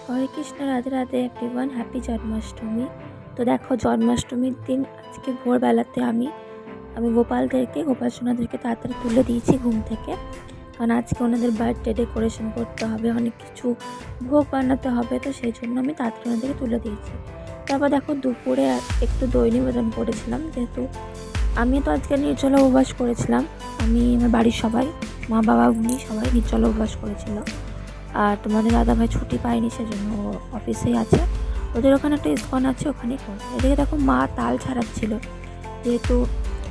হরে Krishna, Radhe Radhe everyone, happy Janmashtami. তো দেখো, জন্মাষ্টমীর দিন আজকে ভোরবেলাতে আমি গোপাল সোনাদেরকে তাড়াতাড়ি তুলে দিয়েছি ঘুম থেকে, কারণ আজকে ওনাদের বার্থডে ডেকোরেশন করতে হবে, অনেক কিছু ভোগ বানাতে হবে, তো সেই জন্য আমি তাড়াতাড়ি ওনাদেরকে তুলে দিয়েছি। তারপর দেখো, দুপুরে একটু দই নিবেদন করেছিলাম, যেহেতু আমি তো আজকে নির্জলা উপবাস করেছিলাম। আমি, আমার বাড়ির সবাই, মা বাবা উনি সবাই নির্জলা উপবাস করেছিল। আর তোমাদের দাদাভাই ছুটি পায়নি, সেজন্য অফিসেই আছে। ওদের ওখানে একটা ইস্কন আছে, ওখানেই করছে। এদিকে দেখো, মা তাল ছাড়াচ্ছিল, যেহেতু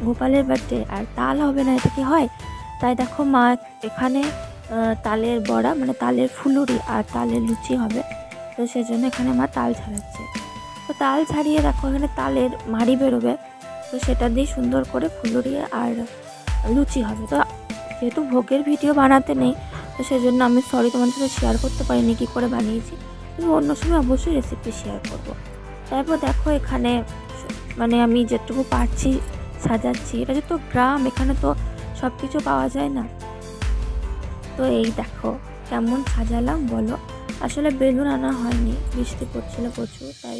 গোপালের বার্থডে আর তাল হবে না, এটা কি হয়? তাই দেখো, মা এখানে তালের বড়া, মানে তালের ফুলুরি আর তালের লুচি হবে, তো সেজন্য এখানে মা তাল ছাড়াচ্ছে। তো তাল ছাড়িয়ে দেখো, এখানে তালের মাড়ি বেরোবে, তো সেটা দিয়ে সুন্দর করে ফুলুরি আর লুচি হবে। তো যেহেতু ভোগের ভিডিও বানাতে নেই, তো সেই জন্য আমি সরি, তোমাদের সাথে শেয়ার করতে পারিনি কী করে বানিয়েছি। তুমি অন্য সময় অবশ্যই রেসিপি শেয়ার করব। তারপর দেখো, এখানে মানে আমি যেটুকু পারছি সাজাচ্ছি। এটা যেহেতু গ্রাম, এখানে তো সব কিছু পাওয়া যায় না। তো এই দেখো কেমন সাজালাম বলো। আসলে বেলুন আনা হয়নি, বৃষ্টি পড়ছিল প্রচুর, তাই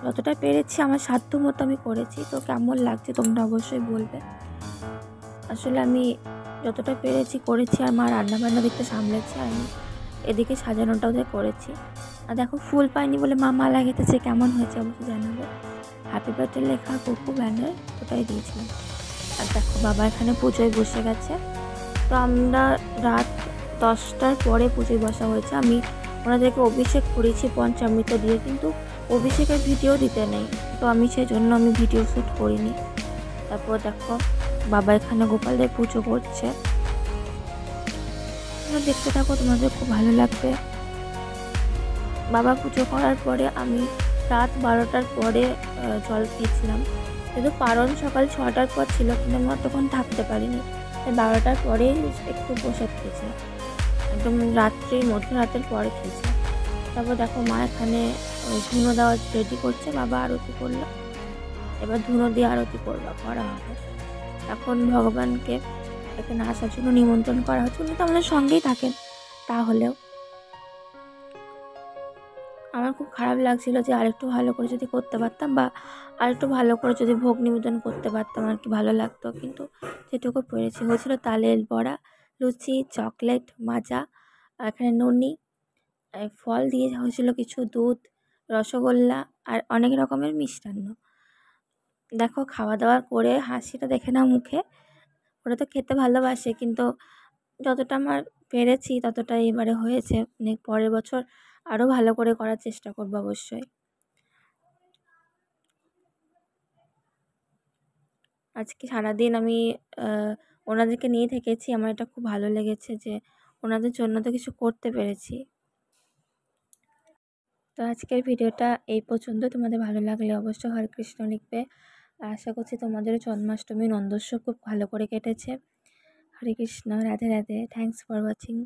যতটা পেরেছি আমার সাধ্য মতো আমি করেছি। তো কেমন লাগছে তোমরা অবশ্যই বলবে। আসলে আমি যতটা পেরেছি করেছি, আর মা রান্নাবান্না দিকটা সামলেছি, আর আমি এদিকে সাজানোটাও করেছি। আর দেখো, ফুল পাইনি বলে মা মালা গেঁথেছে, কেমন হয়েছে অবশ্যই জানাবে। হ্যাপি বার্থডে লেখা কোকো ব্যানার, ওটাই দিয়েছিলাম। আর দেখো, বাবা এখানে পুজোয় বসে গেছে। তো আমরা রাত 10টার পরে পুজোয় বসা হয়েছে। আমি ওনাদেরকে অভিষেক করেছি পঞ্চামৃত দিয়ে, কিন্তু অভিষেকের ভিডিও দিতে নেই, তো আমি সেই জন্য আমি ভিডিও শ্যুট করিনি। তারপর দেখো, বাবা এখানে গোপালদের পুজো করছে, তোমরা দেখতে থাকো, তোমাদের খুব ভালো লাগবে। বাবা পুজো করার পরে আমি রাত 12টার পরে জল খেয়েছিলাম, যেহেতু পারণ সকাল 6টার পর ছিল, কিন্তু আমি তখন থাকতে পারিনি, তাই 12টার পরে একটু প্রসাদ খেয়েছিলাম, একদম মধ্যরাতের পরে খেয়েছিলাম। তারপর দেখো, মা এখানে ধুনো দেওয়া রেডি করছে, বাবা আরতি করলো, এবার ধুনো দিয়ে আরতি করা হবে। এখন ভগবানকে এখানে আসার জন্য নিমন্ত্রণ করা হচ্ছে। উনি তো আমাদের সঙ্গেই থাকেন, তাহলেও আমার খুব খারাপ লাগছিল যে আরেকটু ভালো করে যদি করতে পারতাম, বা আরেকটু ভালো করে যদি ভোগ নিবেদন করতে পারতাম, আর কি ভালো লাগতো। কিন্তু যেটুকু পেরেছি হয়েছিল তালের বড়া, লুচি, চকলেট, মাজা, এখানে ননি, ফল দিয়ে হয়েছিল কিছু, দুধ, রসগোল্লা আর অনেক রকমের মিষ্টান্ন। দেখো, খাওয়া দাওয়া করে হাসিটা দেখে না মুখে। ওরা তো খেতে ভালোবাসে, কিন্তু যতটা আমার পেরেছি ততটাই এবারে হয়েছে। পরের বছর আরও ভালো করে করার চেষ্টা করবো অবশ্যই। আজকে সারাদিন আমি ওনাদেরকে নিয়ে থেকেছি। আমার এটা খুব ভালো লেগেছে যে ওনাদের জন্য তো কিছু করতে পেরেছি। তো আজকের ভিডিওটা এই পর্যন্ত। তোমাদের ভালো লাগলে অবশ্যই হরে কৃষ্ণ লিখবে। আশা করছি তোমাদেরও জন্মাষ্টমী নন্দোৎসব খুব ভালো করে কেটেছে। Hare Krishna, Radhe Radhe, thanks for watching.